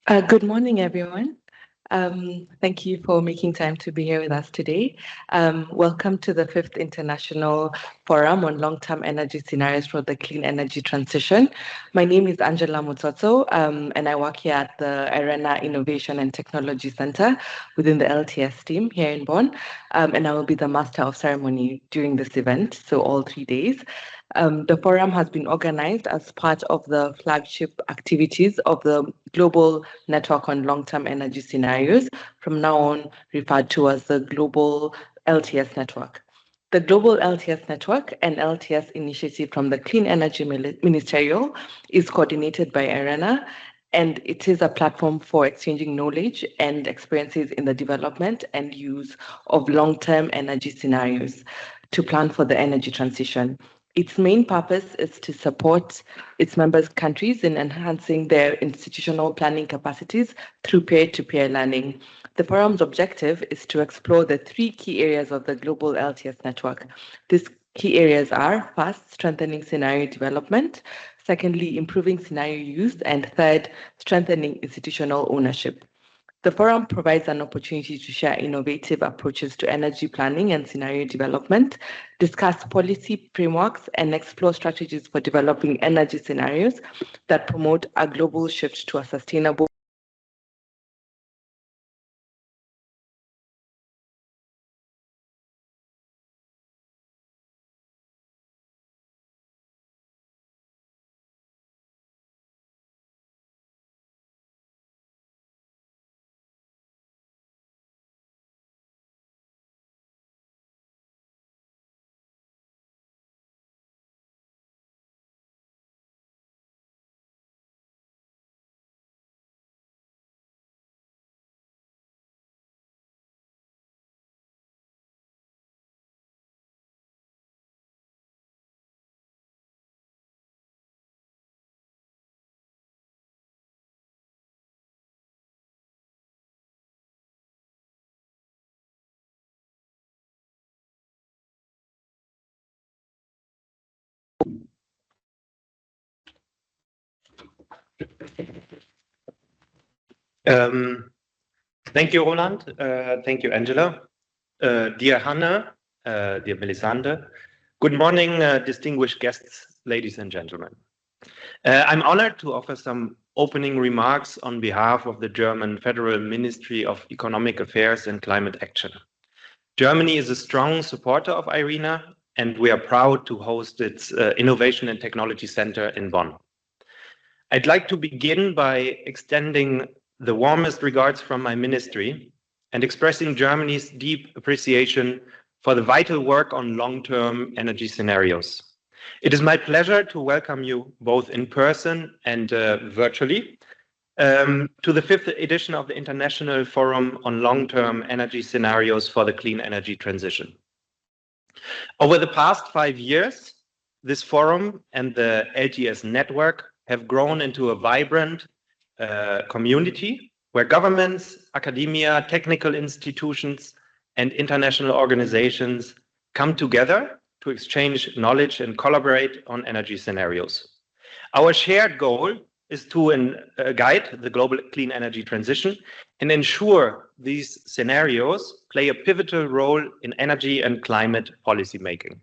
Good morning, everyone. Thank you for making time to be here with us today. Welcome to the Fifth International Forum on Long-Term Energy Scenarios for the Clean Energy Transition. My name is Angela Mutsoto, and I work here at the IRENA Innovation and Technology Center within the LTS team here in Bonn, and I will be the Master of Ceremony during this event, so all 3 days. The forum has been organized as part of the flagship activities of the Global Network on Long-Term Energy Scenarios, from now on referred to as the Global LTS Network. The Global LTS Network, an LTS initiative from the Clean Energy Ministerial, is coordinated by IRENA, and it is a platform for exchanging knowledge and experiences in the development and use of long-term energy scenarios to plan for the energy transition. Its main purpose is to support its member countries in enhancing their institutional planning capacities through peer-to-peer learning. The forum's objective is to explore the 3 key areas of the global LTS network. These key areas are: first, strengthening scenario development; secondly, improving scenario use; and third, strengthening institutional ownership. The forum provides an opportunity to share innovative approaches to energy planning and scenario development, discuss policy frameworks, and explore strategies for developing energy scenarios that promote a global shift to a sustainable. Um, Thank you, Roland. Thank you, Angela. Dear Hannah, dear Melisande, good morning, distinguished guests, ladies and gentlemen. I'm honored to offer some opening remarks on behalf of the German Federal Ministry of Economic Affairs and Climate Action. Germany is a strong supporter of IRENA, and we are proud to host its Innovation and Technology Center in Bonn. I'd like to begin by extending the warmest regards from my ministry and expressing Germany's deep appreciation for the vital work on long-term energy scenarios. It is my pleasure to welcome you both in person and virtually to the 5th edition of the International Forum on Long-Term Energy Scenarios for the Clean Energy Transition. Over the past 5 years, this forum and the LTS network have grown into a vibrant community where governments, academia, technical institutions, and international organizations come together to exchange knowledge and collaborate on energy scenarios. Our shared goal is to guide the global clean energy transition and ensure these scenarios play a pivotal role in energy and climate policy making.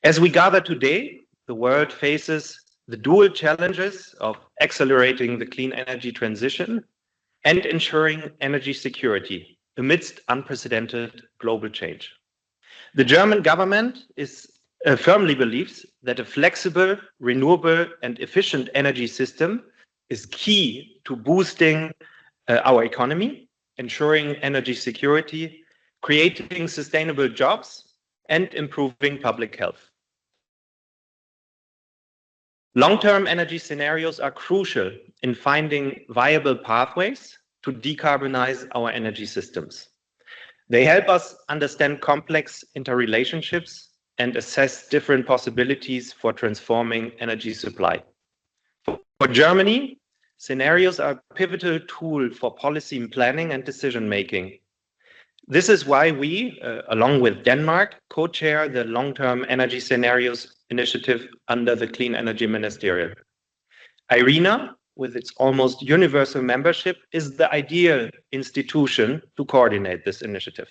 As we gather today, the world faces the dual challenges of accelerating the clean energy transition and ensuring energy security amidst unprecedented global change. The German government firmly believes that a flexible, renewable, and efficient energy system is key to boosting our economy, ensuring energy security, creating sustainable jobs, and improving public health. Long-term energy scenarios are crucial in finding viable pathways to decarbonize our energy systems. They help us understand complex interrelationships and assess different possibilities for transforming energy supply. For Germany, scenarios are a pivotal tool for policy planning and decision-making. This is why we, along with Denmark, co-chair the Long-Term Energy Scenarios Initiative under the Clean Energy Ministerial. IRENA, with its almost universal membership, is the ideal institution to coordinate this initiative.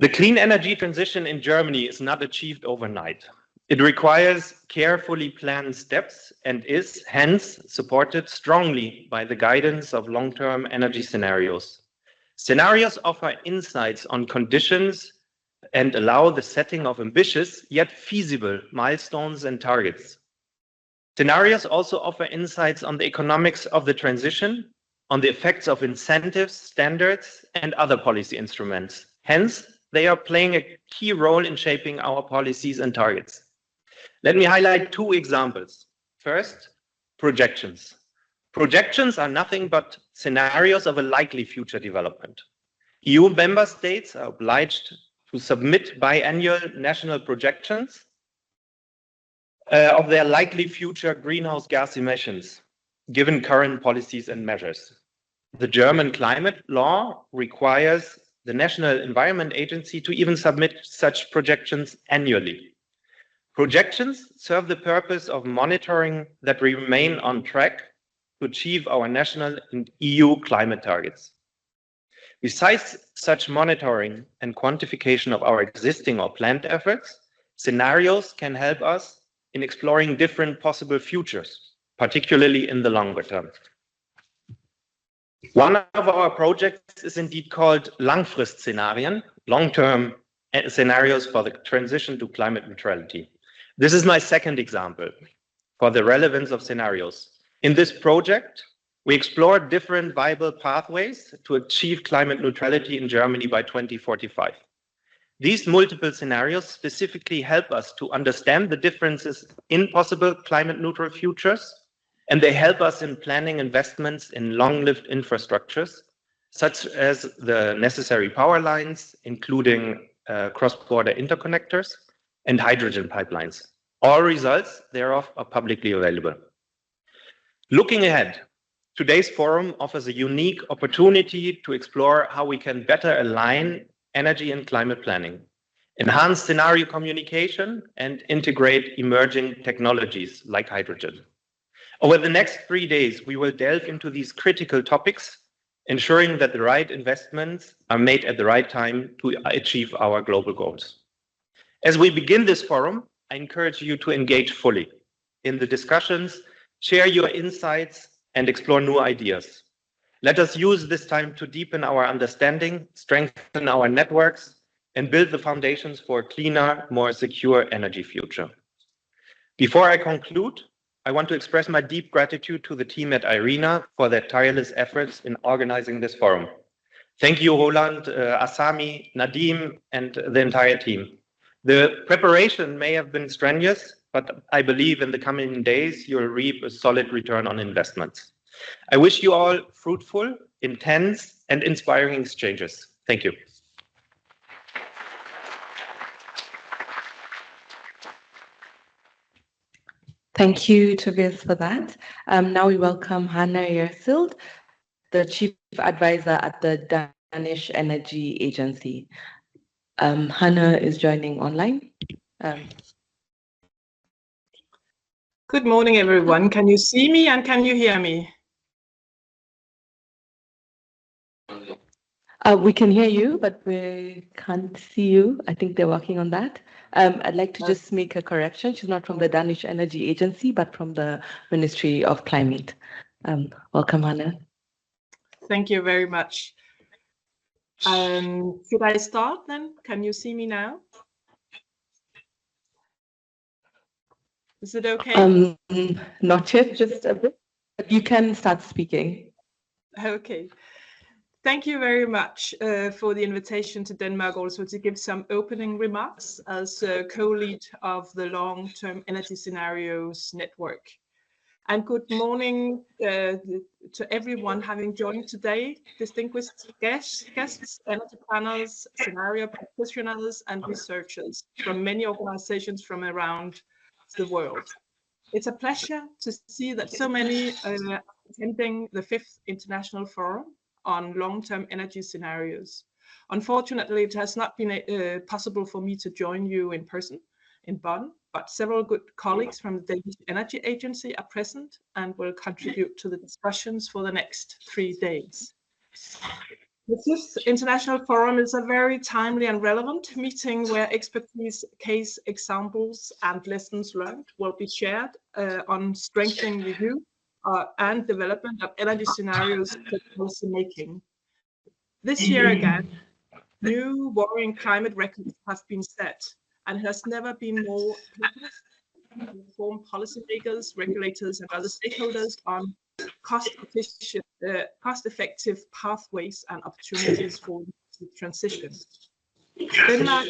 The clean energy transition in Germany is not achieved overnight. It requires carefully planned steps and is hence supported strongly by the guidance of long-term energy scenarios. Scenarios offer insights on conditions and allow the setting of ambitious yet feasible milestones and targets. Scenarios also offer insights on the economics of the transition, on the effects of incentives, standards, and other policy instruments. Hence, they are playing a key role in shaping our policies and targets. Let me highlight two examples. First, projections. Projections are nothing but scenarios of a likely future development. EU member states are obliged to submit biannual national projections of their likely future greenhouse gas emissions, given current policies and measures. The German climate law requires the National Environment Agency to even submit such projections annually. Projections serve the purpose of monitoring that we remain on track to achieve our national and EU climate targets. Besides such monitoring and quantification of our existing or planned efforts, scenarios can help us in exploring different possible futures, particularly in the longer term. One of our projects is indeed called Langfristszenarien, long-term scenarios for the transition to climate neutrality. This is my second example for the relevance of scenarios. In this project, we explore different viable pathways to achieve climate neutrality in Germany by 2045. These multiple scenarios specifically help us to understand the differences in possible climate neutral futures, and they help us in planning investments in long-lived infrastructures, such as the necessary power lines, including cross-border interconnectors and hydrogen pipelines. All results thereof are publicly available. Looking ahead, today's forum offers a unique opportunity to explore how we can better align energy and climate planning, enhance scenario communication, and integrate emerging technologies like hydrogen. Over the next 3 days, we will delve into these critical topics, ensuring that the right investments are made at the right time to achieve our global goals. As we begin this forum, I encourage you to engage fully in the discussions, share your insights, and explore new ideas. Let us use this time to deepen our understanding, strengthen our networks, and build the foundations for a cleaner, more secure energy future. Before I conclude, I want to express my deep gratitude to the team at IRENA for their tireless efforts in organizing this forum. Thank you, Roland, Asami, Nadim, and the entire team. The preparation may have been strenuous, but I believe in the coming days, you'll reap a solid return on investments. I wish you all fruitful, intense, and inspiring exchanges. Thank you. Thank you, Tobias, for that. Now we welcome Hanne Jersild, the Chief Advisor at the Danish Energy Agency. Hanne is joining online. Good morning, everyone. Can you see me and can you hear me? We can hear you, but we can't see you. I think they're working on that. I'd like to just make a correction. She's not from the Danish Energy Agency, but from the Ministry of Climate. Welcome, Hanne. Thank you very much. Should I start then? Can you see me now? Is it okay? Not yet, just a bit. But you can start speaking. Okay. Thank you very much for the invitation to Denmark also to give some opening remarks as co-lead of the Long-Term Energy Scenarios Network. And good morning to everyone having joined today, distinguished guests, energy planners, scenario practitioners, and researchers from many organizations from around the world. It's a pleasure to see that so many are attending the 5th International Forum on long-term energy scenarios. Unfortunately, it has not been possible for me to join you in person in Bonn, but several good colleagues from the Danish Energy Agency are present and will contribute to the discussions for the next 3 days. The 5th International Forum is a very timely and relevant meeting where expertise, case examples, and lessons learned will be shared on strengthening review and development of energy scenarios for policy making. This year again, new worrying climate records have been set, and it has never been more to inform policymakers, regulators, and other stakeholders on cost-effective pathways and opportunities for transition. Denmark,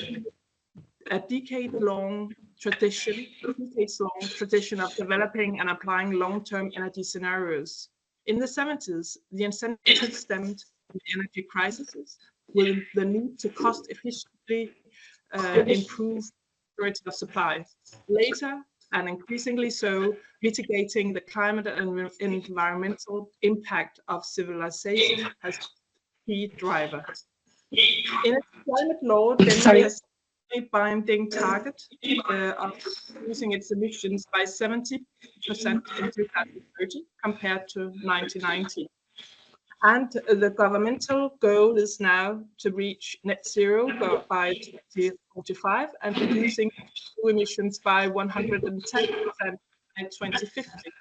a decades-long tradition of developing and applying long-term energy scenarios. In the 70s, the incentive stemmed from the energy crises with the need to cost-efficiently improve security of supply. Later, and increasingly so, mitigating the climate and environmental impact of civilization as key driver. In its climate law, Denmark has a binding target of reducing its emissions by 70% in 2030 compared to 1990. And the governmental goal is now to reach net zero by 2045 and reducing emissions by 110% by 2050,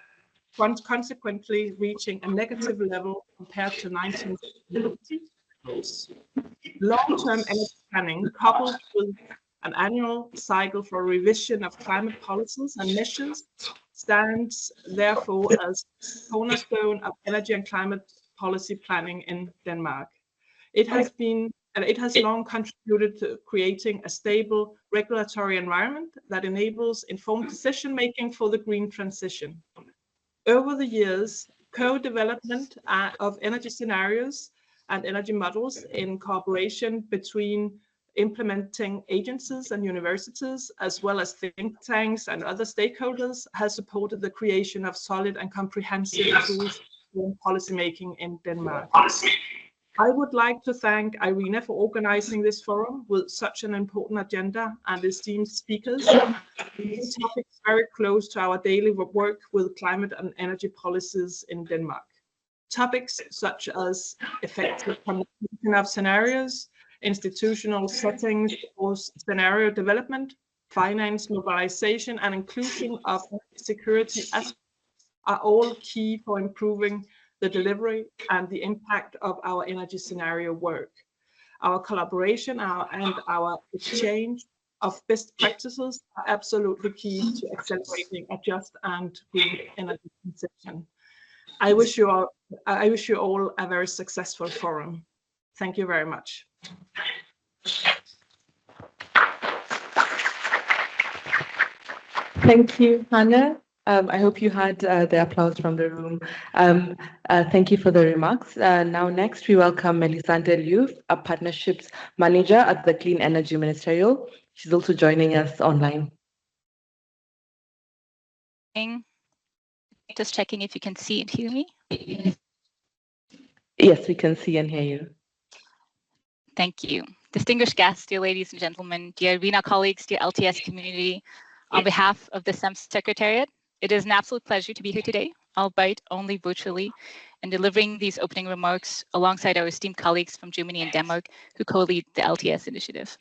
consequently reaching a negative level compared to 1990 goals. Long-term energy planning coupled with an annual cycle for revision of climate policies and measures stands therefore as cornerstone of energy and climate policy planning in Denmark. It has long contributed to creating a stable regulatory environment that enables informed decision-making for the green transition. Over the years, co-development of energy scenarios and energy models in cooperation between implementing agencies and universities, as well as think tanks and other stakeholders, has supported the creation of solid and comprehensive tools for policymaking in Denmark. I would like to thank IRENA for organizing this forum with such an important agenda and esteemed speakers. These topics very close to our daily work with climate and energy policies in Denmark. Topics such as effective communication of scenarios, institutional settings for scenario development, finance mobilization, and inclusion of security aspects are all key for improving the delivery and the impact of our energy scenario work. Our collaboration and our exchange of best practices are absolutely key to accelerating a just and green energy transition. I wish you all a very successful forum. Thank you very much. Thank you, Hannah. I hope you had the applause from the room. Thank you for the remarks. Now next, we welcome Melisande Liouf, a partnerships manager at the Clean Energy Ministerial. She's also joining us online. Just checking if you can see and hear me. Yes, we can see and hear you. Thank you. Distinguished guests, dear ladies and gentlemen, dear IRENA colleagues, dear LTS community, on behalf of the SEM Secretariat, it is an absolute pleasure to be here today, albeit only virtually, and delivering these opening remarks alongside our esteemed colleagues from Germany and Denmark who co-lead the LTS initiative.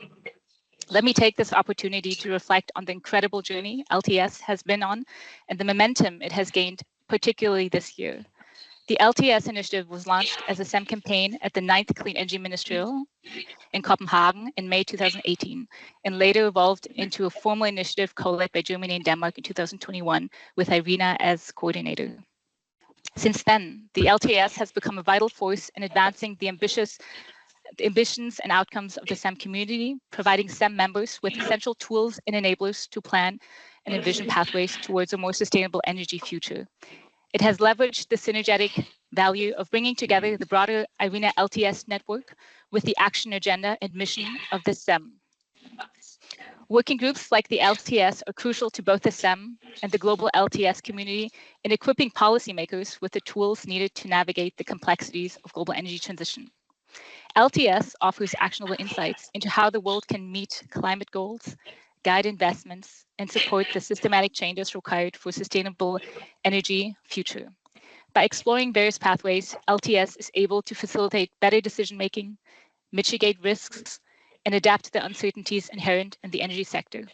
Let me take this opportunity to reflect on the incredible journey LTS has been on and the momentum it has gained, particularly this year. The LTS initiative was launched as a SEM campaign at the 9th Clean Energy Ministerial in Copenhagen in May 2018, and later evolved into a formal initiative co-led by Germany and Denmark in 2021 with IRENA as coordinator. Since then, the LTS has become a vital force in advancing the ambitions and outcomes of the SEM community, providing SEM members with essential tools and enablers to plan and envision pathways towards a more sustainable energy future. It has leveraged the synergetic value of bringing together the broader IRENA LTS network with the action agenda and mission of the SEM. Working groups like the LTS are crucial to both the SEM and the global LTS community in equipping policymakers with the tools needed to navigate the complexities of global energy transition. LTS offers actionable insights into how the world can meet climate goals, guide investments, and support the systematic changes required for sustainable energy future. By exploring various pathways, LTS is able to facilitate better decision-making, mitigate risks, and adapt to the uncertainties inherent in the energy sector.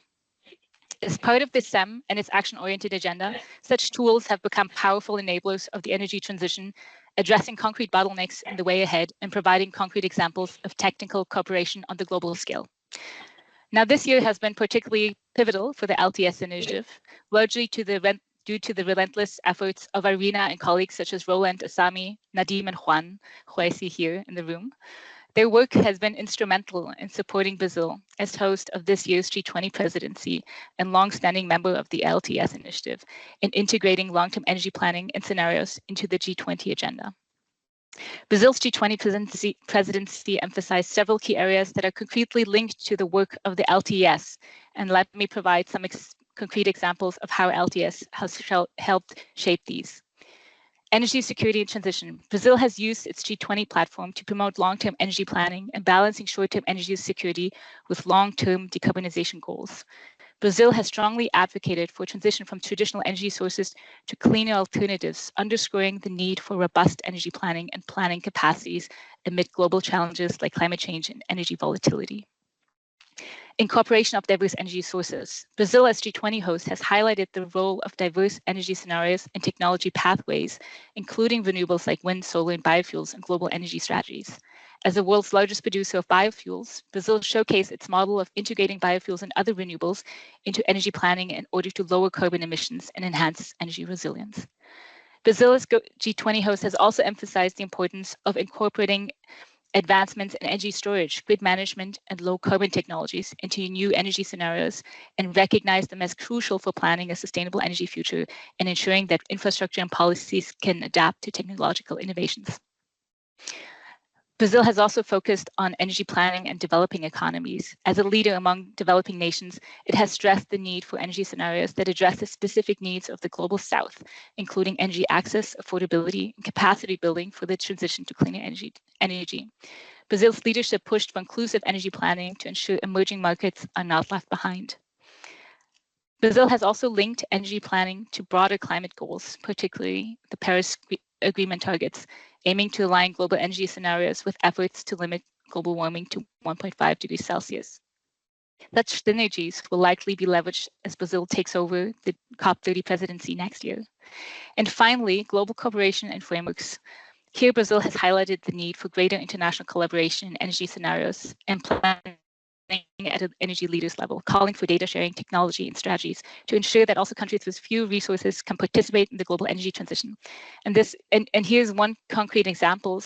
As part of the SEM and its action-oriented agenda, such tools have become powerful enablers of the energy transition, addressing concrete bottlenecks in the way ahead and providing concrete examples of technical cooperation on the global scale. Now, this year has been particularly pivotal for the LTS initiative, largely due to the relentless efforts of Irina and colleagues such as Roland, Asami, Nadim, and Juan, who I see here in the room. Their work has been instrumental in supporting Brazil as host of this year's G20 presidency and long-standing member of the LTS initiative in integrating long-term energy planning and scenarios into the G20 agenda. Brazil's G20 presidency emphasized several key areas that are concretely linked to the work of the LTS, and let me provide some concrete examples of how LTS has helped shape these. Energy security and transition. Brazil has used its G20 platform to promote long-term energy planning and balancing short-term energy security with long-term decarbonization goals. Brazil has strongly advocated for transition from traditional energy sources to cleaner alternatives, underscoring the need for robust energy planning and planning capacities amid global challenges like climate change and energy volatility. Incorporation of diverse energy sources. Brazil, as G20 host, has highlighted the role of diverse energy scenarios and technology pathways, including renewables like wind, solar, and biofuels in global energy strategies. As the world's largest producer of biofuels, Brazil showcased its model of integrating biofuels and other renewables into energy planning in order to lower carbon emissions and enhance energy resilience. Brazil, as G20 host, has also emphasized the importance of incorporating advancements in energy storage, grid management, and low carbon technologies into new energy scenarios and recognize them as crucial for planning a sustainable energy future and ensuring that infrastructure and policies can adapt to technological innovations. Brazil has also focused on energy planning and developing economies. As a leader among developing nations, it has stressed the need for energy scenarios that address the specific needs of the global south, including energy access, affordability, and capacity building for the transition to cleaner energy. Brazil's leadership pushed for inclusive energy planning to ensure emerging markets are not left behind. Brazil has also linked energy planning to broader climate goals, particularly the Paris Agreement targets, aiming to align global energy scenarios with efforts to limit global warming to 1.5 degrees Celsius. Such synergies will likely be leveraged as Brazil takes over the COP30 presidency next year. And finally, global cooperation and frameworks. Here, Brazil has highlighted the need for greater international collaboration in energy scenarios and planning at an energy leaders level, calling for data sharing, technology, and strategies to ensure that also countries with few resources can participate in the global energy transition. And here's one concrete example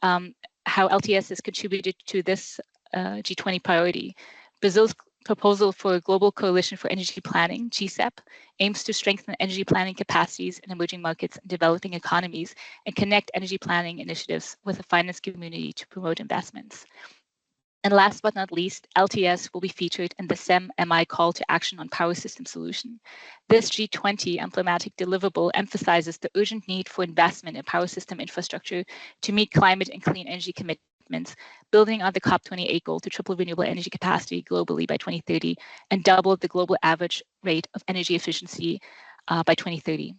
how LTS has contributed to this G20 priority. Brazil's proposal for a global coalition for energy planning, GCEP, aims to strengthen energy planning capacities in emerging markets and developing economies and connect energy planning initiatives with the finance community to promote investments. And last but not least, LTS will be featured in the SEM-MI call to action on power system solution. This G20 emblematic deliverable emphasizes the urgent need for investment in power system infrastructure to meet climate and clean energy commitments, building on the COP28 goal to triple renewable energy capacity globally by 2030 and double the global average rate of energy efficiency by 2030.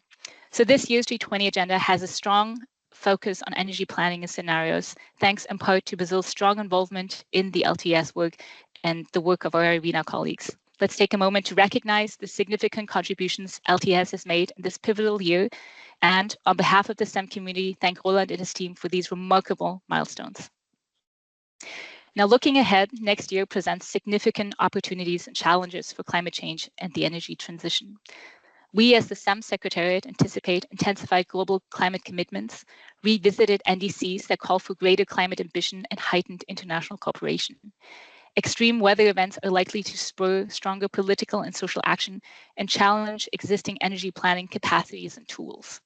So this year's G20 agenda has a strong focus on energy planning and scenarios, thanks in part to Brazil's strong involvement in the LTS work and the work of our Irina colleagues. Let's take a moment to recognize the significant contributions LTS has made in this pivotal year, and on behalf of the STEM community, thank Roland and his team for these remarkable milestones. Now, looking ahead, next year presents significant opportunities and challenges for climate change and the energy transition. We, as the SEM Secretariat, anticipate intensified global climate commitments, revisited NDCs that call for greater climate ambition and heightened international cooperation. Extreme weather events are likely to spur stronger political and social action and challenge existing energy planning capacities and tools.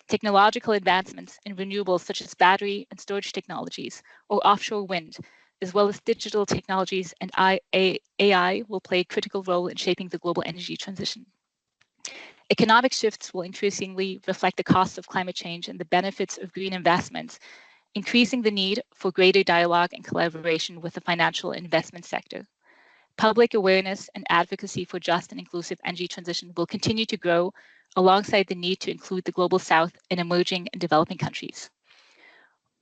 Technological advancements in renewables such as battery and storage technologies or offshore wind, as well as digital technologies and AI will play a critical role in shaping the global energy transition. Economic shifts will increasingly reflect the costs of climate change and the benefits of green investments, increasing the need for greater dialogue and collaboration with the financial investment sector. public awareness and advocacy for just and inclusive energy transition will continue to grow alongside the need to include the Global South in emerging and developing countries.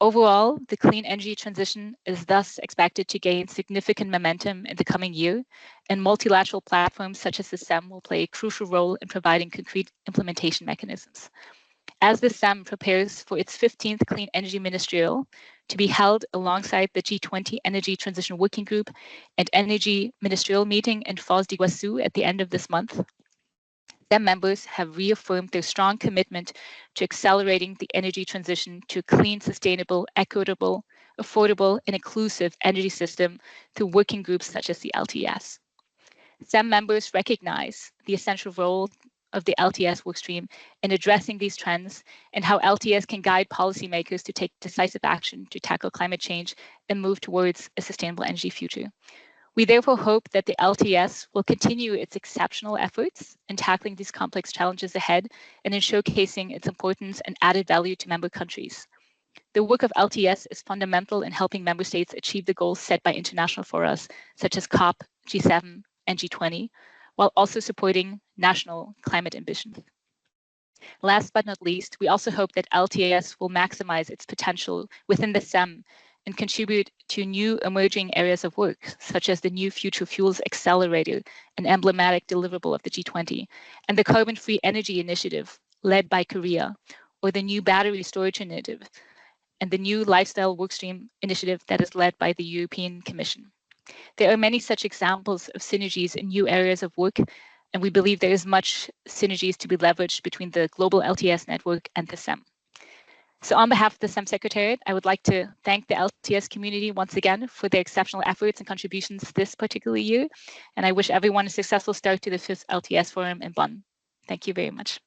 Overall, the clean energy transition is thus expected to gain significant momentum in the coming year, and multilateral platforms such as the CEM will play a crucial role in providing concrete implementation mechanisms. As the CEM prepares for its 15th Clean Energy Ministerial to be held alongside the G20 Energy Transition Working Group and Energy Ministerial meeting in Foz do Iguaçu at the end of this month, CEM members have reaffirmed their strong commitment to accelerating the energy transition to a clean, sustainable, equitable, affordable, and inclusive energy system through working groups such as the LTS. CEM members recognize the essential role of the LTS workstream in addressing these trends and how LTS can guide policymakers to take decisive action to tackle climate change and move towards a sustainable energy future. We therefore hope that the LTS will continue its exceptional efforts in tackling these complex challenges ahead and in showcasing its importance and added value to member countries. The work of LTS is fundamental in helping member states achieve the goals set by international forums such as COP, G7, and G20, while also supporting national climate ambitions. Last but not least, we also hope that LTS will maximize its potential within the CEM and contribute to new emerging areas of work, such as the new Future Fuels Accelerator, an emblematic deliverable of the G20, and the Carbon-Free Energy Initiative, led by Korea, or the new Battery Storage Initiative, and the new Lifestyle Workstream Initiative that is led by the European Commission. There are many such examples of synergies in new areas of work, and we believe there is much synergies to be leveraged between the global LTS network and the CEM. So on behalf of the CEM Secretariat, I would like to thank the LTS community once again for their exceptional efforts and contributions this particular year, and I wish everyone a successful start to the 5th LTS Forum in Bonn. Thank you very much.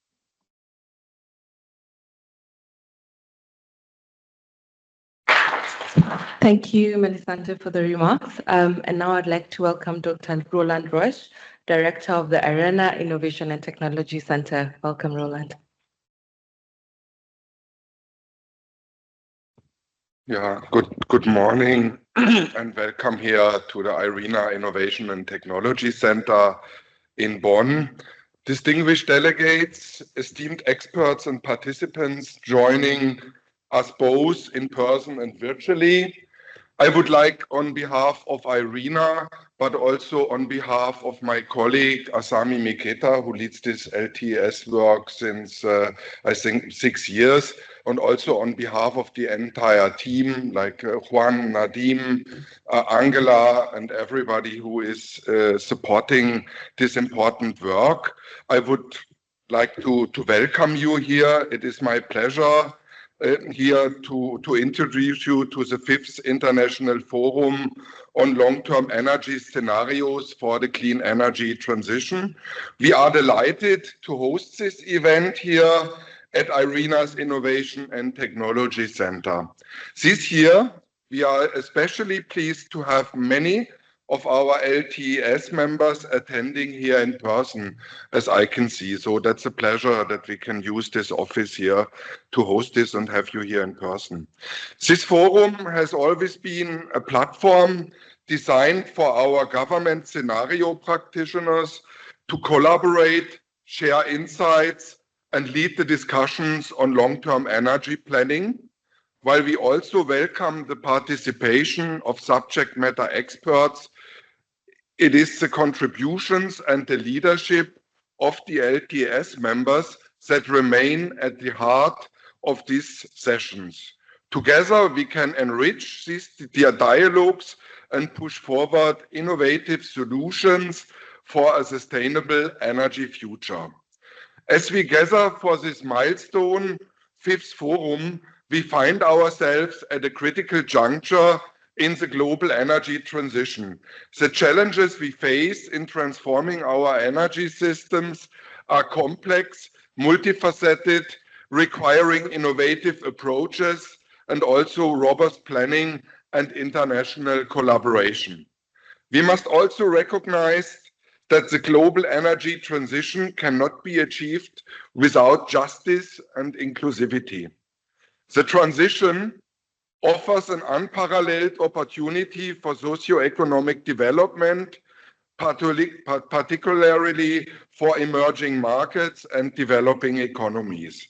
Thank you, Melisande, for the remarks. And now I'd like to welcome Dr. Roland Roche, Director of the IRENA Innovation and Technology Center. Welcome, Roland. Yeah, good morning and welcome here to the IRENA Innovation and Technology Center in Bonn. Distinguished delegates, esteemed experts and participants joining us both in person and virtually. I would like, on behalf of IRENA, but also on behalf of my colleague Asami Miketa, who leads this LTS work since, I think, 6 years, and also on behalf of the entire team, like Juan, Nadim, Angela, and everybody who is supporting this important work. I would like to welcome you here. It is my pleasure here to introduce you to the 5th International Forum on Long-Term Energy Scenarios for the Clean Energy Transition. We are delighted to host this event here at IRENA's Innovation and Technology Center. This year, we are especially pleased to have many of our LTS members attending here in person, as I can see. So that's a pleasure that we can use this office here to host this and have you here in person. This forum has always been a platform designed for our government scenario practitioners to collaborate, share insights, and lead the discussions on long-term energy planning, while we also welcome the participation of subject matter experts. It is the contributions and the leadership of the LTS members that remain at the heart of these sessions. Together, we can enrich their dialogues and push forward innovative solutions for a sustainable energy future. As we gather for this milestone 5th Forum, we find ourselves at a critical juncture in the global energy transition. The challenges we face in transforming our energy systems are complex, multifaceted, requiring innovative approaches and also robust planning and international collaboration. We must also recognize that the global energy transition cannot be achieved without justice and inclusivity. The transition offers an unparalleled opportunity for socio-economic development, particularly for emerging markets and developing economies.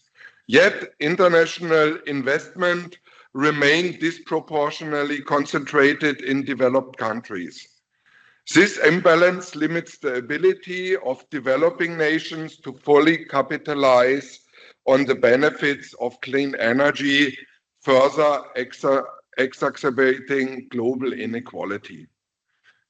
Yet, international investment remains disproportionately concentrated in developed countries. This imbalance limits the ability of developing nations to fully capitalize on the benefits of clean energy, further exacerbating global inequality.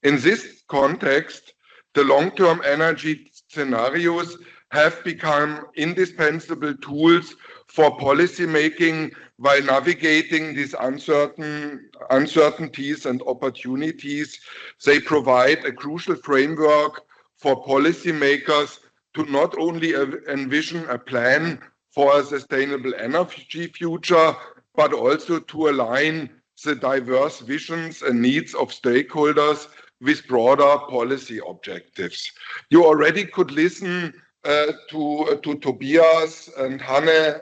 In this context, the long-term energy scenarios have become indispensable tools for policymaking while navigating these uncertainties and opportunities. They provide a crucial framework for policymakers to not only envision a plan for a sustainable energy future, but also to align the diverse visions and needs of stakeholders with broader policy objectives. You already could listen to Tobias and Hanne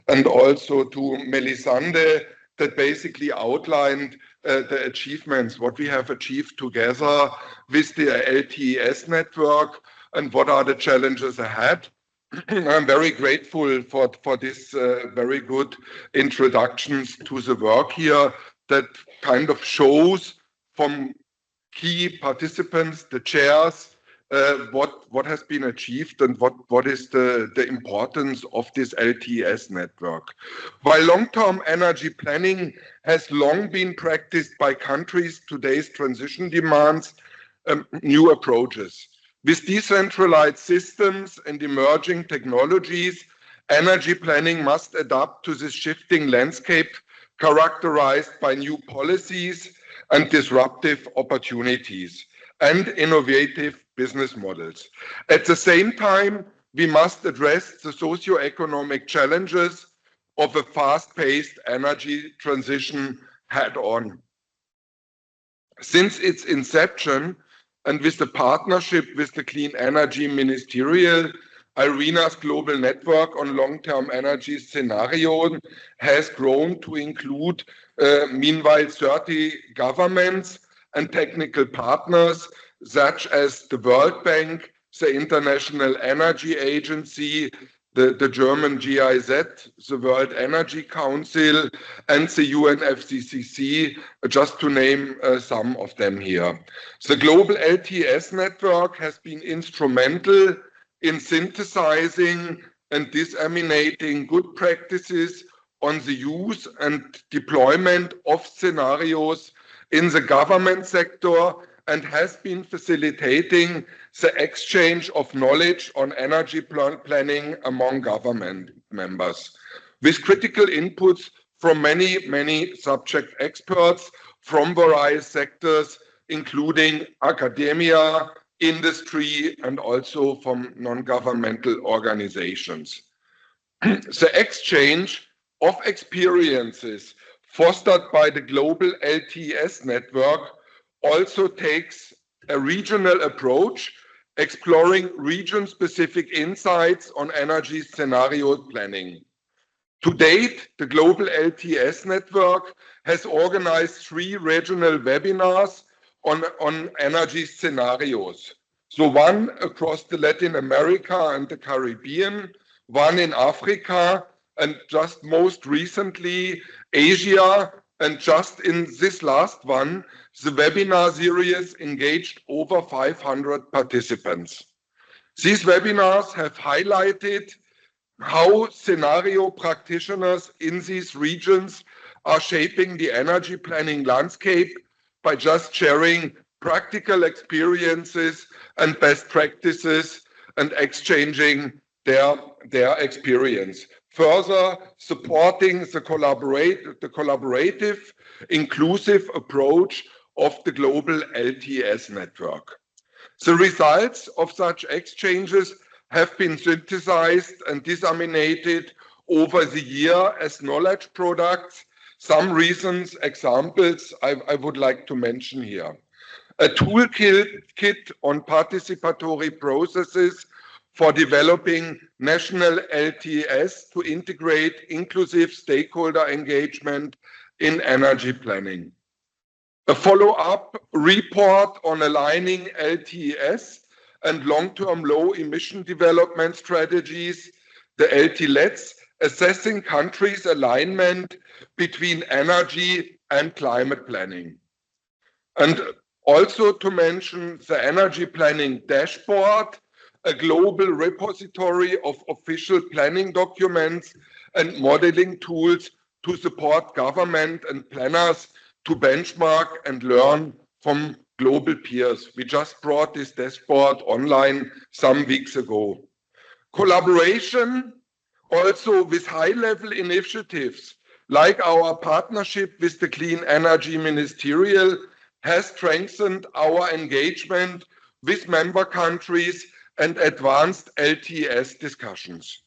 and also to Melisande that basically outlined the achievements, what we have achieved together with the LTES network and what are the challenges ahead. I'm very grateful for this very good introductions to the work here that kind of shows from key participants, the chairs, what has been achieved and what is the importance of this LTES network. While long-term energy planning has long been practiced by countries, today's transition demands new approaches. With decentralized systems and emerging technologies, energy planning must adapt to this shifting landscape characterized by new policies and disruptive opportunities and innovative business models. At the same time, we must address the socio-economic challenges of a fast-paced energy transition head-on. Since its inception, and with the partnership with the Clean Energy Ministerial, IRENA's global network on long-term energy scenarios has grown to include, meanwhile, 30 governments and technical partners, such as the World Bank, the International Energy Agency, the German GIZ, the World Energy Council, and the UNFCCC, just to name some of them here. The global LTES network has been instrumental in synthesizing and disseminating good practices on the use and deployment of scenarios in the government sector and has been facilitating the exchange of knowledge on energy planning among government members, with critical inputs from many subject experts from various sectors, including academia, industry, and also from non-governmental organizations. The exchange of experiences fostered by the global LTES network also takes a regional approach, exploring region-specific insights on energy scenario planning. To date, the global LTES network has organized 3 regional webinars on energy scenarios. So one across the Latin America and the Caribbean, one in Africa, and just most recently Asia, and just in this last one, the webinar series engaged over 500 participants. These webinars have highlighted how scenario practitioners in these regions are shaping the energy planning landscape by just sharing practical experiences and best practices and exchanging their experience. Further supporting the collaborative, inclusive approach of the global LTES network. The results of such exchanges have been synthesized and disseminated over the year as knowledge products. Some recent examples I would like to mention here. A toolkit on participatory processes for developing national LTES to integrate inclusive stakeholder engagement in energy planning. a follow-up report on aligning LTES and long-term low-emission development strategies, the LTLETs, assessing countries' alignment between energy and climate planning. And also to mention the Energy Planning Dashboard, a global repository of official planning documents and modeling tools to support government and planners to benchmark and learn from global peers. We just brought this dashboard online some weeks ago. Collaboration also with high-level initiatives like our partnership with the Clean Energy Ministerial has strengthened our engagement with member countries and advanced LTES discussions.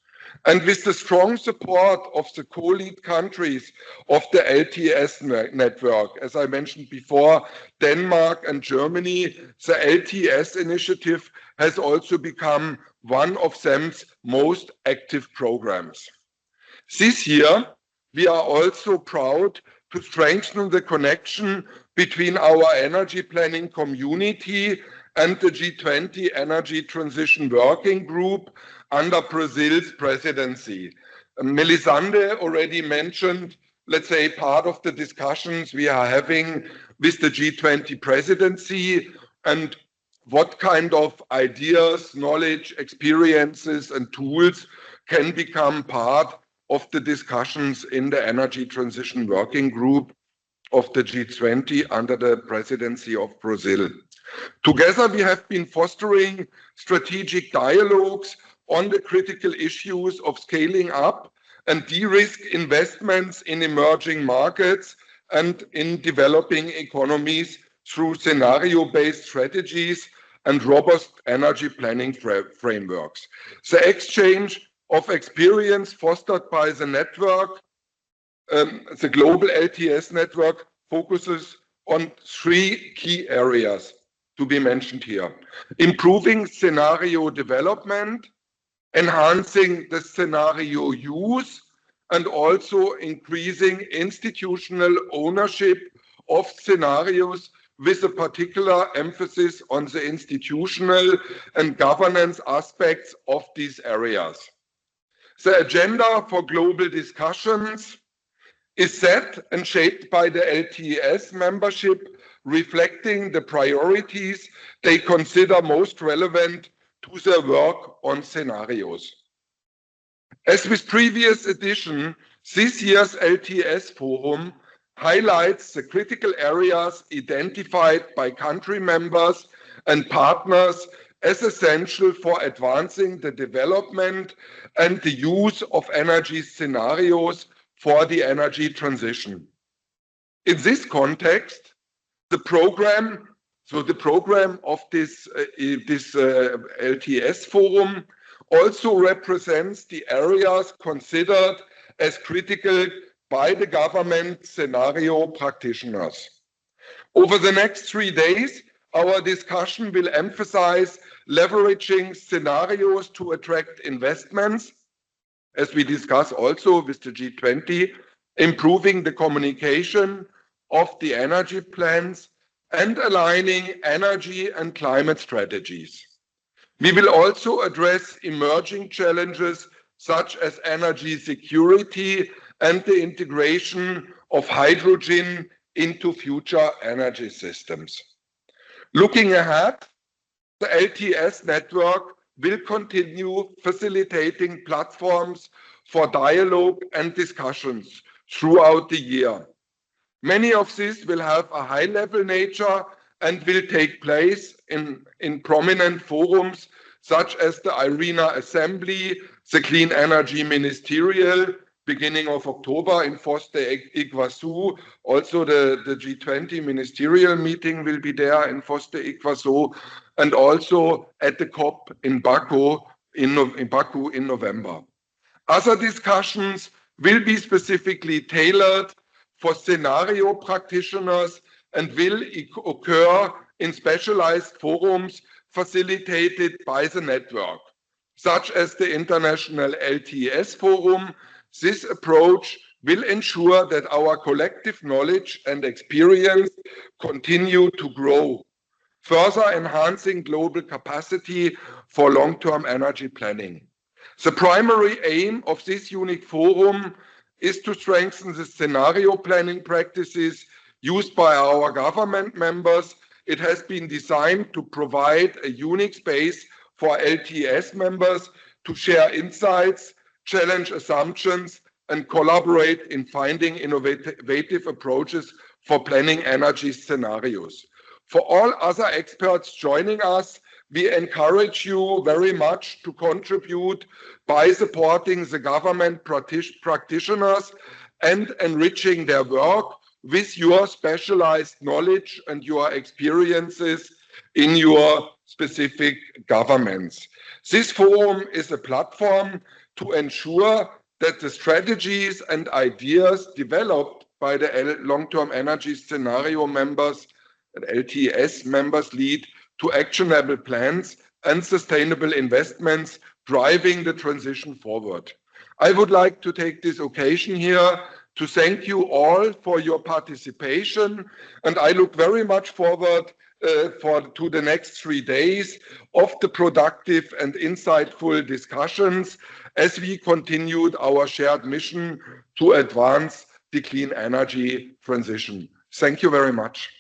And with the strong support of the co-lead countries of the LTES network, as I mentioned before, Denmark and Germany, the LTES initiative has also become one of SEM's most active programs. This year, we are also proud to strengthen the connection between our energy planning community and the G20 Energy Transition Working Group under Brazil's presidency. Melisande already mentioned, let's say, part of the discussions we are having with the G20 presidency and what kind of ideas, knowledge, experiences, and tools can become part of the discussions in the Energy Transition Working Group of the G20 under the presidency of Brazil. Together, we have been fostering strategic dialogues on the critical issues of scaling up and de-risk investments in emerging markets and in developing economies through scenario-based strategies and robust energy planning frameworks. The exchange of experience fostered by the network, the global LTES network, focuses on three key areas to be mentioned here: improving scenario development, enhancing the scenario use, and also increasing institutional ownership of scenarios with a particular emphasis on the institutional and governance aspects of these areas. The agenda for global discussions is set and shaped by the LTES membership, reflecting the priorities they consider most relevant to their work on scenarios. As with previous edition, this year's LTES Forum highlights the critical areas identified by country members and partners as essential for advancing the development and the use of energy scenarios for the energy transition. In this context, the program of this LTES Forum also represents the areas considered as critical by the government scenario practitioners. Over the next 3 days, our discussion will emphasize leveraging scenarios to attract investments, as we discuss also with the G20, improving the communication of the energy plans, and aligning energy and climate strategies. We will also address emerging challenges such as energy security and the integration of hydrogen into future energy systems. Looking ahead, the LTES network will continue facilitating platforms for dialogue and discussions throughout the year. Many of these will have a high-level nature and will take place in prominent forums such as the IRENA Assembly, the Clean Energy Ministerial, beginning of October in Foz do Iguaçu. Also the G20 ministerial meeting will be there in Foz do Iguaçu, and also at the COP in Baku in November. Other discussions will be specifically tailored for scenario practitioners and will occur in specialized forums facilitated by the network, such as the International LTES Forum. This approach will ensure that our collective knowledge and experience continue to grow, further enhancing global capacity for long-term energy planning. The primary aim of this unique forum is to strengthen the scenario planning practices used by our government members. It has been designed to provide a unique space for LTS members to share insights, challenge assumptions, and collaborate in finding innovative approaches for planning energy scenarios. For all other experts joining us, we encourage you very much to contribute by supporting the government practitioners and enriching their work with your specialized knowledge and your experiences in your specific governments. This forum is a platform to ensure that the strategies and ideas developed by the long-term energy scenario members and LTS members lead to actionable plans and sustainable investments driving the transition forward. I would like to take this occasion here to thank you all for your participation, and I look very much forward to the next 3 days of the productive and insightful discussions as we continued our shared mission to advance the clean energy transition. Thank you very much.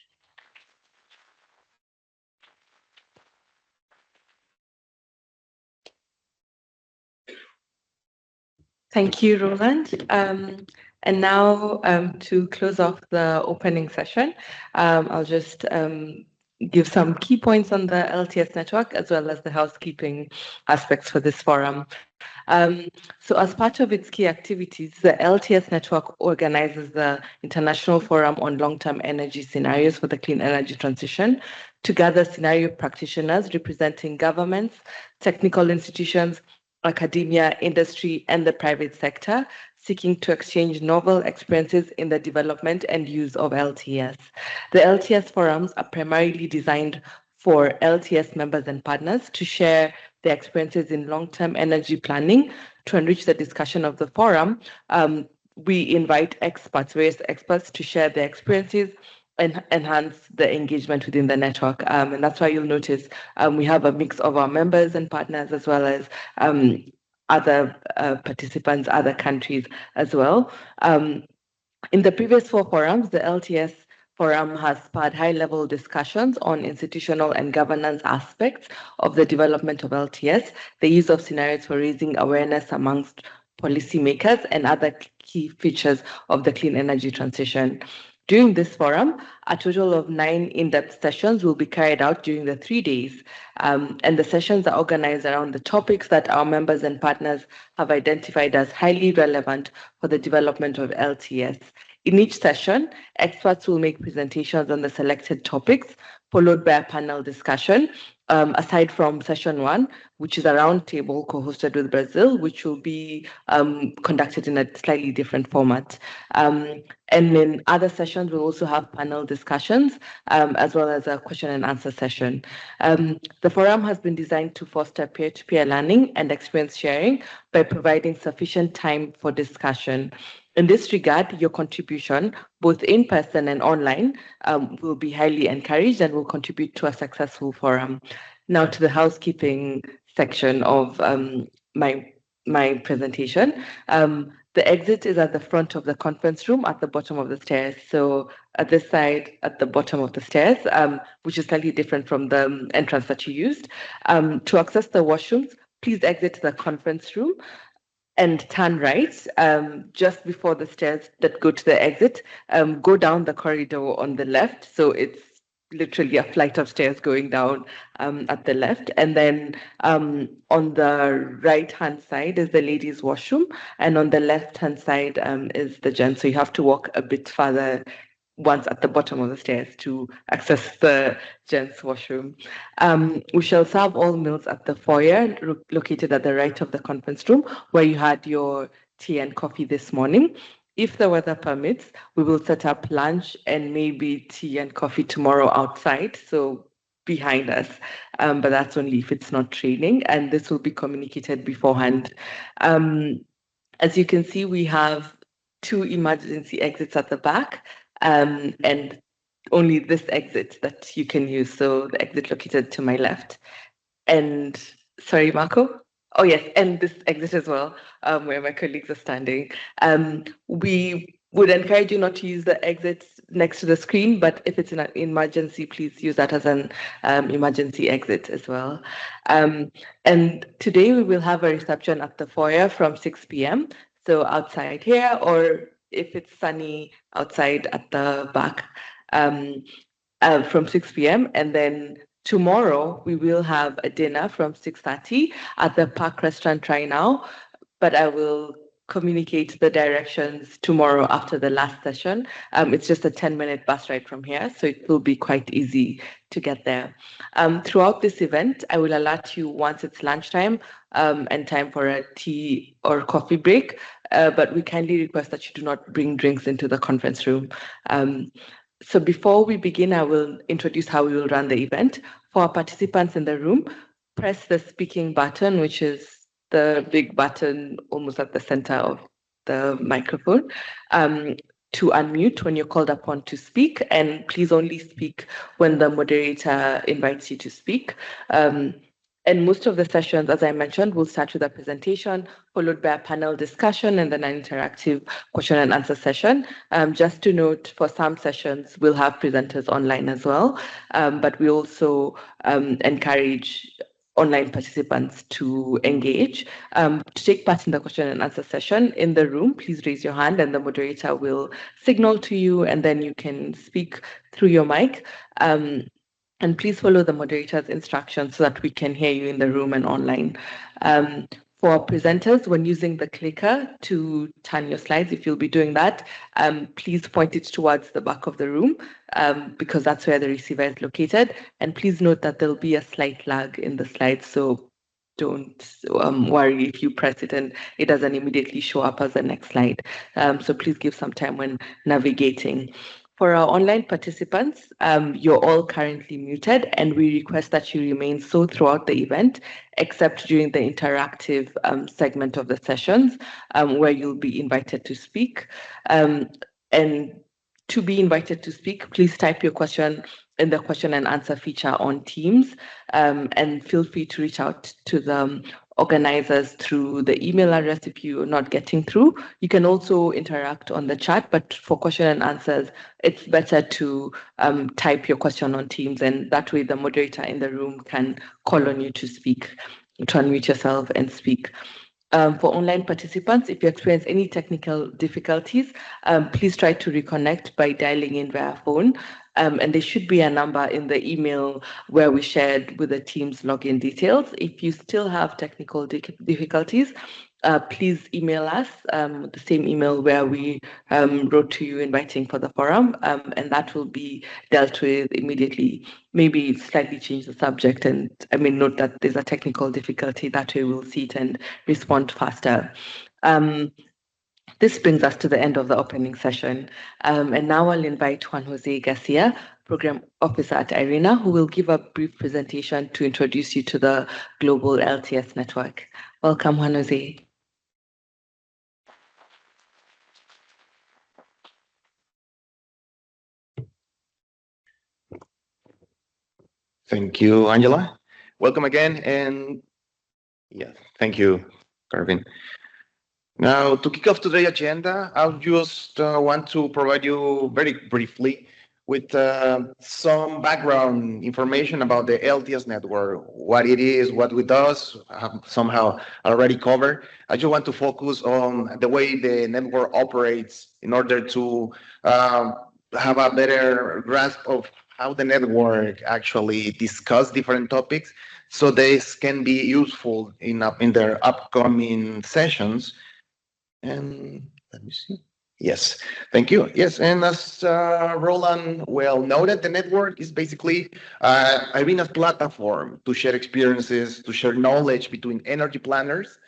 Thank you, Roland. And now to close off the opening session, I'll just give some key points on the LTS network as well as the housekeeping aspects for this forum. So as part of its key activities, the LTS network organizes the International Forum on Long-Term Energy Scenarios for the Clean Energy Transition to gather scenario practitioners representing governments, technical institutions, academia, industry, and the private sector, seeking to exchange novel experiences in the development and use of LTS. The LTS forums are primarily designed for LTS members and partners to share their experiences in long-term energy planning. To enrich the discussion of the forum, we invite various experts to share their experiences and enhance the engagement within the network. And that's why you'll notice we have a mix of our members and partners as well as other participants, other countries as well. In the previous 4 forums, the LTS Forum has spurred high-level discussions on institutional and governance aspects of the development of LTS, the use of scenarios for raising awareness amongst policymakers, and other key features of the clean energy transition. During this forum, a total of 9 in-depth sessions will be carried out during the 3 days, and the sessions are organized around the topics that our members and partners have identified as highly relevant for the development of LTS. In each session, experts will make presentations on the selected topics, followed by a panel discussion, aside from session 1, which is a roundtable co-hosted with Brazil, which will be conducted in a slightly different format. And in other sessions, we'll also have panel discussions, as well as a question and answer session. The forum has been designed to foster peer-to-peer learning and experience sharing by providing sufficient time for discussion. In this regard, your contribution, both in person and online, will be highly encouraged and will contribute to a successful forum. Now to the housekeeping section of my presentation. The exit is at the front of the conference room at the bottom of the stairs. So at this side, at the bottom of the stairs, which is slightly different from the entrance that you used. To access the washrooms, please exit the conference room and turn right just before the stairs that go to the exit. Go down the corridor on the left. So it's literally a flight of stairs going down at the left. And then on the right-hand side is the ladies' washroom. And on the left-hand side is the gents. So you have to walk a bit further once at the bottom of the stairs to access the gents' washroom. We shall serve all meals at the foyer located at the right of the conference room where you had your tea and coffee this morning. If the weather permits, we will set up lunch and maybe tea and coffee tomorrow outside, so behind us, but that's only if it's not raining, and this will be communicated beforehand. As you can see, we have 2 emergency exits at the back, and only this exit that you can use. So the exit located to my left. And sorry, Marco? Oh, yes, and this exit as well, where my colleagues are standing. We would encourage you not to use the exits next to the screen, but if it's an emergency, please use that as an emergency exit as well. And today we will have a reception at the foyer from 6 p.m. So outside here, or if it's sunny, outside at the back from 6 p.m. And then tomorrow we will have a dinner from 6:30 at the Park Restaurant Try Now, but I will communicate the directions tomorrow after the last session. It's just a 10-minute bus ride from here, so it will be quite easy to get there. Throughout this event, I will alert you once it's lunchtime and time for a tea or coffee break, but we kindly request that you do not bring drinks into the conference room. So before we begin, I will introduce how we will run the event. For our participants in the room, press the speaking button, which is the big button almost at the center of the microphone, to unmute when you're called upon to speak, and please only speak when the moderator invites you to speak. And most of the sessions, as I mentioned, will start with a presentation, followed by a panel discussion and then an interactive question and answer session. Just to note, for some sessions, we'll have presenters online as well, but we also encourage online participants to engage. To take part in the question and answer session in the room, please raise your hand and the moderator will signal to you, and then you can speak through your mic. And please follow the moderator's instructions so that we can hear you in the room and online. For presenters, when using the clicker to turn your slides, if you'll be doing that, please point it towards the back of the room because that's where the receiver is located. And please note that there'll be a slight lag in the slides, so don't worry if you press it and it doesn't immediately show up as the next slide. So please give some time when navigating. For our online participants, you're all currently muted, and we request that you remain so throughout the event, except during the interactive segment of the sessions, where you'll be invited to speak. And to be invited to speak, please type your question in the question and answer feature on Teams, and feel free to reach out to the organizers through the email address if you're not getting through. You can also interact on the chat, but for question and answers, it's better to type your question on Teams, and that way the moderator in the room can call on you to speak, to unmute yourself and speak. For online participants, if you experience any technical difficulties, please try to reconnect by dialing in via phone. And there should be a number in the email where we shared with the team's login details. If you still have technical difficulties, please email us the same email where we wrote to you inviting for the forum, and that will be dealt with immediately. Maybe slightly change the subject and note that there's a technical difficulty. That way we'll see it and respond faster. This brings us to the end of the opening session. And now I'll invite Juan Jose Garcia, Program Officer at IRENA, who will give a brief presentation to introduce you to the global LTS network. Welcome, Juan Jose. Thank you, Angela. Welcome again, and yeah, thank you, Carvin. Now, to kick off today's agenda, I just want to provide you very briefly with some background information about the LTS network, what it is, what it does, somehow already covered. I just want to focus on the way the network operates in order to have a better grasp of how the network actually discuss different topics, so this can be useful in their upcoming sessions. And let me see. Yes, thank you. Yes, and as Roland well noted, the network is basically IRENA's platform to share experiences, to share knowledge between energy planners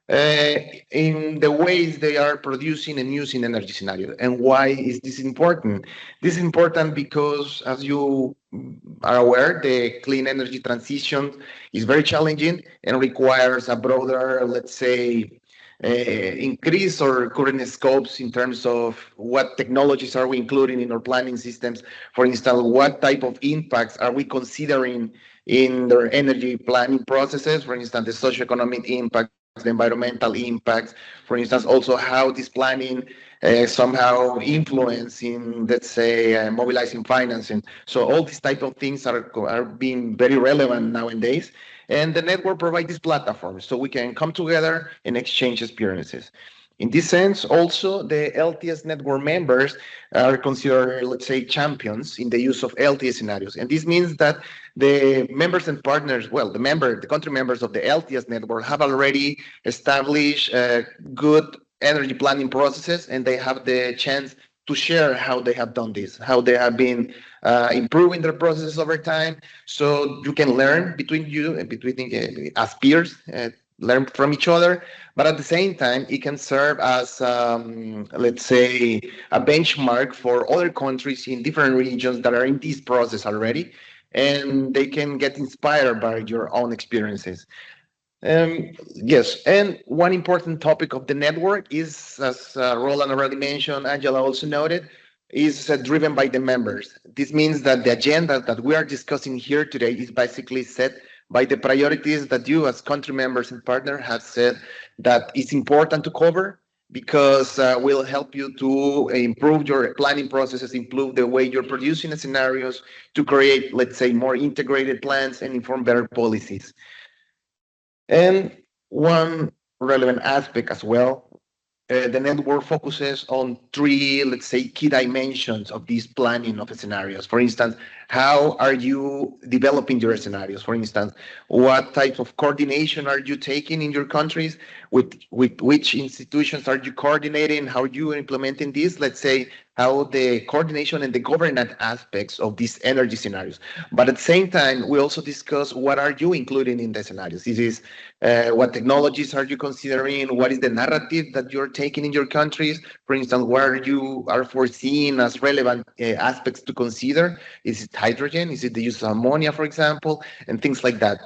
in the ways they are producing and using energy scenarios. And why is this important? This is important because, as you are aware, the clean energy transition is very challenging and requires a broader, let's say, increase our current scopes in terms of what technologies are we including in our planning systems. For instance, what type of impacts are we considering in their energy planning processes? For instance, the socioeconomic impacts, the environmental impacts. For instance, also how this planning somehow influencing, let's say, mobilizing financing. So all these type of things are being very relevant nowadays. And the network provides this platform so we can come together and exchange experiences. In this sense, also, the LTS network members are considered, let's say, champions in the use of LTS scenarios. And this means that the members and partners, well, the country members of the LTS network have already established good energy planning processes, and they have the chance to share how they have done this, how they have been improving their processes over time. So you can learn between you and between as peers, learn from each other, but at the same time, it can serve as, let's say, a benchmark for other countries in different regions that are in this process already, and they can get inspired by your own experiences. Yes, and one important topic of the network is, as Roland already mentioned, Angela also noted, is driven by the members. This means that the agenda that we are discussing here today is basically set by the priorities that you as country members and partners have said that it's important to cover, because will help you to improve your planning processes, improve the way you're producing the scenarios, to create, let's say, more integrated plans and inform better policies. And one relevant aspect as well, the network focuses on three, let's say, key dimensions of this planning of scenarios. For instance, how are you developing your scenarios? For instance, what type of coordination are you taking in your countries? With which institutions are you coordinating? How are you implementing this? Let's say, how the coordination and the governance aspects of these energy scenarios. But at the same time, we also discuss what are you including in the scenarios. This is what technologies are you considering? What is the narrative that you're taking in your countries? For instance, where you are foreseeing as relevant aspects to consider? Is it hydrogen? Is it the use of ammonia, for example? And things like that.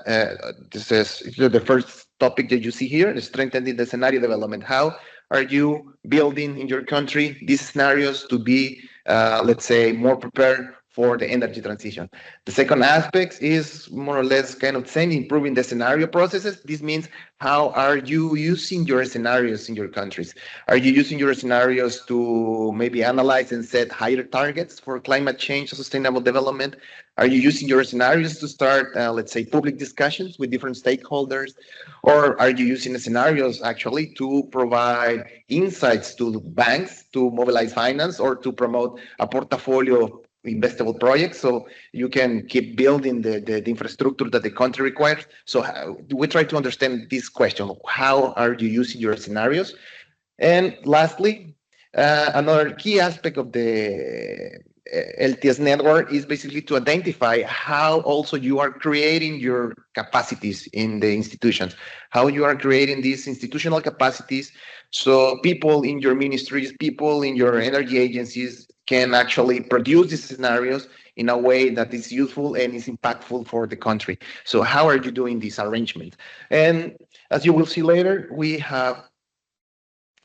This is the first topic that you see here, strengthening the scenario development. How are you building in your country these scenarios to be, let's say, more prepared for the energy transition? The second aspect is more or less kind of saying improving the scenario processes. This means, how are you using your scenarios in your countries? Are you using your scenarios to maybe analyze and set higher targets for climate change and sustainable development? Are you using your scenarios to start, let's say, public discussions with different stakeholders? Or are you using the scenarios actually to provide insights to banks to mobilize finance, or to promote a portfolio of investable projects so you can keep building the infrastructure that the country requires? So we try to understand this question: how are you using your scenarios? And lastly, another key aspect of the LTS network is basically to identify how also you are creating your capacities in the institutions, how you are creating these institutional capacities, so people in your ministries, people in your energy agencies can actually produce these scenarios in a way that is useful and is impactful for the country. So how are you doing this arrangement? And as you will see later, we have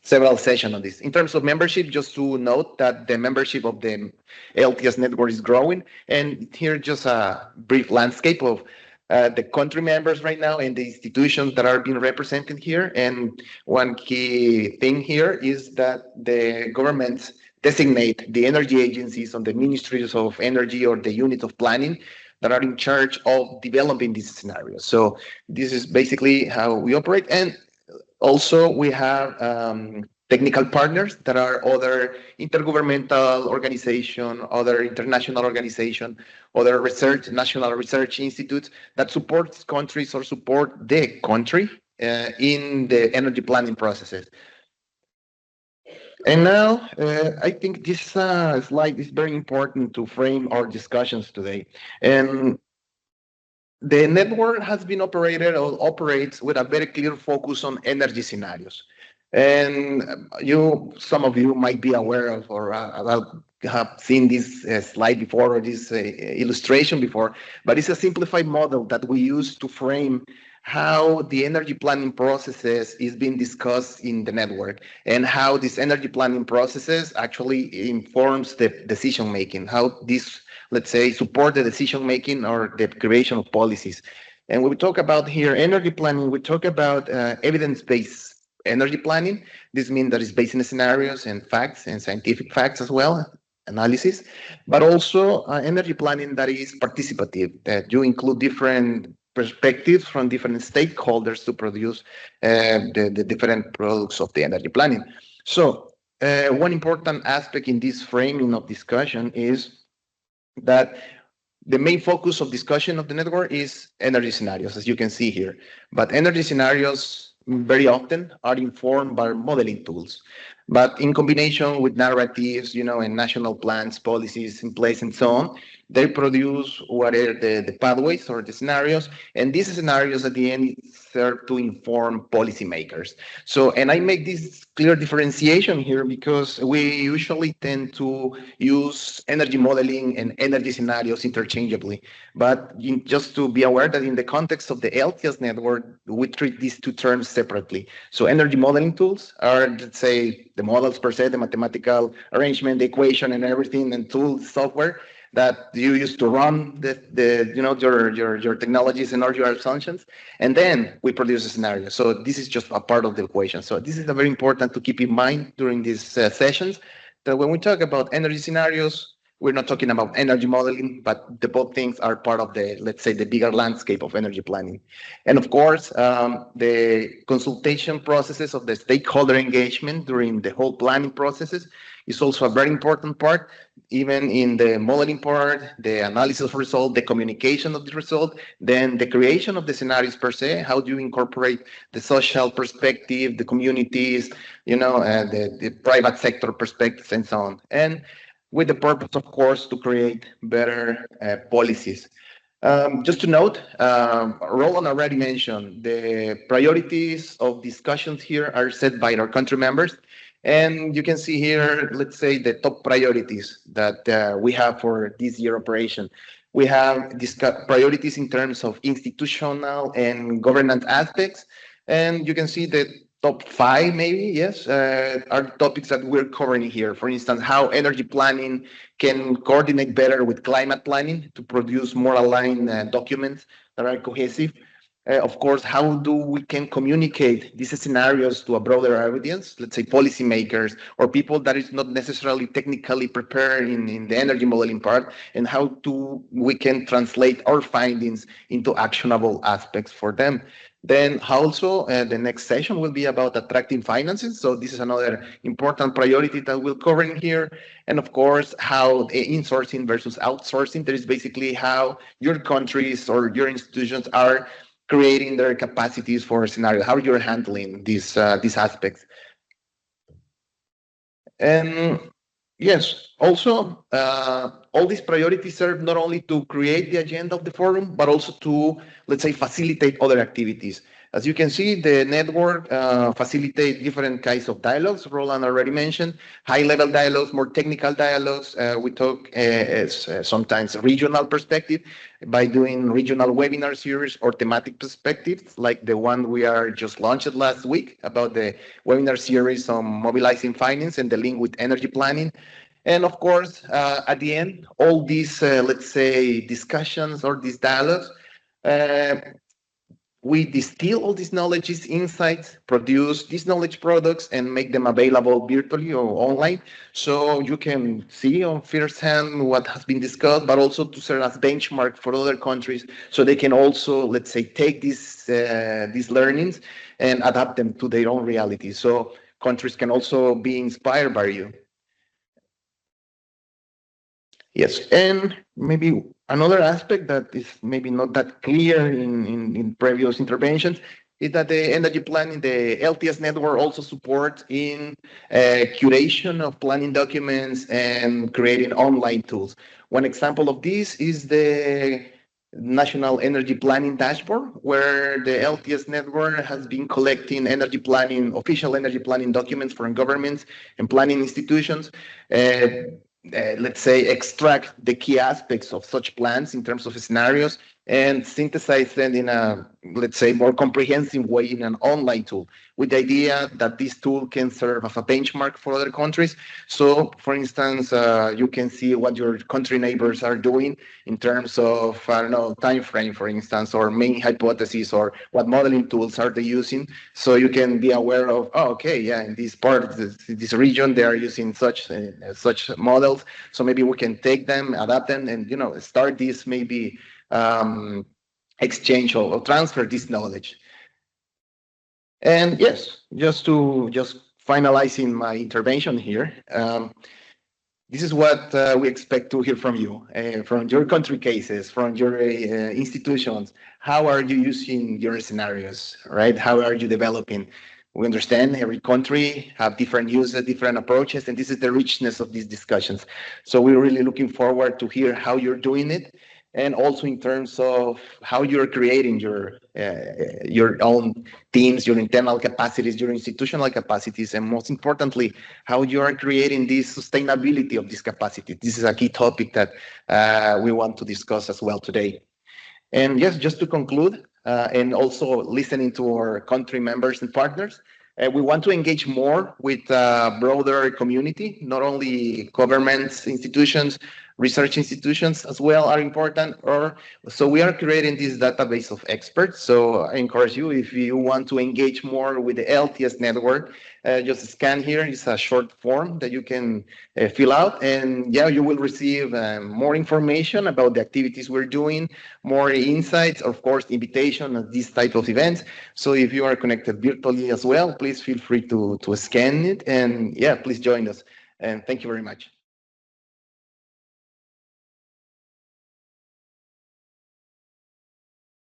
several sessions on this. In terms of membership, just to note that the membership of the LTS network is growing. And here, just a brief landscape of the country members right now and the institutions that are being represented here. And one key thing here is that the governments designate the energy agencies on the ministries of energy or the units of planning that are in charge of developing these scenarios. So this is basically how we operate. And also, we have technical partners that are other intergovernmental organization, other international organization, other national research institutes that support countries or support the country in the energy planning processes. And now, I think this slide is very important to frame our discussions today. And the network has been operated or operates with a very clear focus on energy scenarios. And some of you might be aware of, or have seen this slide before, or this illustration before, but it's a simplified model that we use to frame how the energy planning processes is being discussed in the network, and how these energy planning processes actually informs the decision making, how this, let's say, support the decision making or the creation of policies. And when we talk about here energy planning, we talk about evidence-based energy planning. This means that it's based in scenarios and facts and scientific facts as well, analysis, but also energy planning that is participative, that you include different perspectives from different stakeholders to produce the different products of the energy planning. So one important aspect in this framing of discussion is that the main focus of discussion of the network is energy scenarios, as you can see here. But energy scenarios very often are informed by modeling tools. But in combination with narratives, and national plans, policies in place, and so on, they produce what are the pathways or the scenarios. And these scenarios at the end serve to inform policymakers. So, and I make this clear differentiation here because we usually tend to use energy modeling and energy scenarios interchangeably. But just to be aware that in the context of the LTS network, we treat these two terms separately. So energy modeling tools are, let's say, the models per se, the mathematical arrangement, the equation and everything, and tools, software that you use to run your technologies and all your assumptions. And then we produce a scenario. So this is just a part of the equation. So this is very important to keep in mind during these sessions, that when we talk about energy scenarios, we're not talking about energy modeling, but the both things are part of the, let's say, the bigger landscape of energy planning. And of course, the consultation processes of the stakeholder engagement during the whole planning processes is also a very important part, even in the modeling part, the analysis of result, the communication of the result, then the creation of the scenarios per se, how do you incorporate the social perspective, the communities, the private sector perspectives and so on. And with the purpose, of course, to create better policies. Just to note, Roland already mentioned the priorities of discussions here are set by our country members. And you can see here, let's say, the top priorities that we have for this year operation. We have priorities in terms of institutional and governance aspects. And you can see that top 5, maybe, yes, are topics that we're covering here. For instance, how energy planning can coordinate better with climate planning to produce more aligned documents that are cohesive. Of course, how do we can communicate these scenarios to a broader audience, let's say policymakers or people that is not necessarily technically prepared in the energy modeling part, and how we can translate our findings into actionable aspects for them. Then also the next session will be about attracting financing. So this is another important priority that we'll cover in here. And of course, how insourcing versus outsourcing, there is basically how your countries or your institutions are creating their capacities for a scenario, how you're handling these aspects. And yes, also, all these priorities serve not only to create the agenda of the forum, but also to, let's say, facilitate other activities. As you can see, the network facilitates different kinds of dialogues. Roland already mentioned high-level dialogues, more technical dialogues. We talk sometimes regional perspective by doing regional webinar series or thematic perspectives, like the one we are just launched last week about the webinar series on mobilizing finance and the link with energy planning. And of course, at the end, all these, let's say, discussions or these dialogues, we distill all these knowledge, these insights, produce these knowledge products, and make them available virtually or online. So you can see on firsthand what has been discussed, but also to serve as benchmark for other countries, so they can also, let's say, take these learnings and adapt them to their own reality. So countries can also be inspired by you. Yes, and maybe another aspect that is maybe not that clear in previous interventions is that the energy planning, the LTS network also supports in curation of planning documents and creating online tools. One example of this is the National Energy Planning Dashboard, where the LTS network has been collecting energy planning, official energy planning documents from governments and planning institutions. Let's say, extract the key aspects of such plans in terms of scenarios, and synthesize them in a, let's say, more comprehensive way in an online tool, with the idea that this tool can serve as a benchmark for other countries. So, for instance, you can see what your country neighbors are doing in terms of, I don't know, time frame, for instance, or main hypotheses, or what modeling tools are they using. So you can be aware of, oh, okay, yeah, in this part of this region, they are using such models. So maybe we can take them, adapt them, and start this maybe exchange or transfer this knowledge. And yes, just finalizing my intervention here. This is what we expect to hear from you, from your country cases, from your institutions. How are you using your scenarios, right? How are you developing? We understand every country have different uses, different approaches, and this is the richness of these discussions. So we're really looking forward to hear how you're doing it, and also in terms of how you're creating your own teams, your internal capacities, your institutional capacities, and most importantly, how you are creating this sustainability of this capacity. This is a key topic that we want to discuss as well today. And yes, just to conclude, and also listening to our country members and partners, we want to engage more with a broader community, not only governments, institutions, research institutions as well are important. So we are creating this database of experts. So I encourage you, if you want to engage more with the LTS network, just scan here. It's a short form that you can fill out, and yeah, you will receive more information about the activities we're doing, more insights, of course, invitation at these type of events. So if you are connected virtually as well, please feel free to scan it, and yeah, please join us. And thank you very much.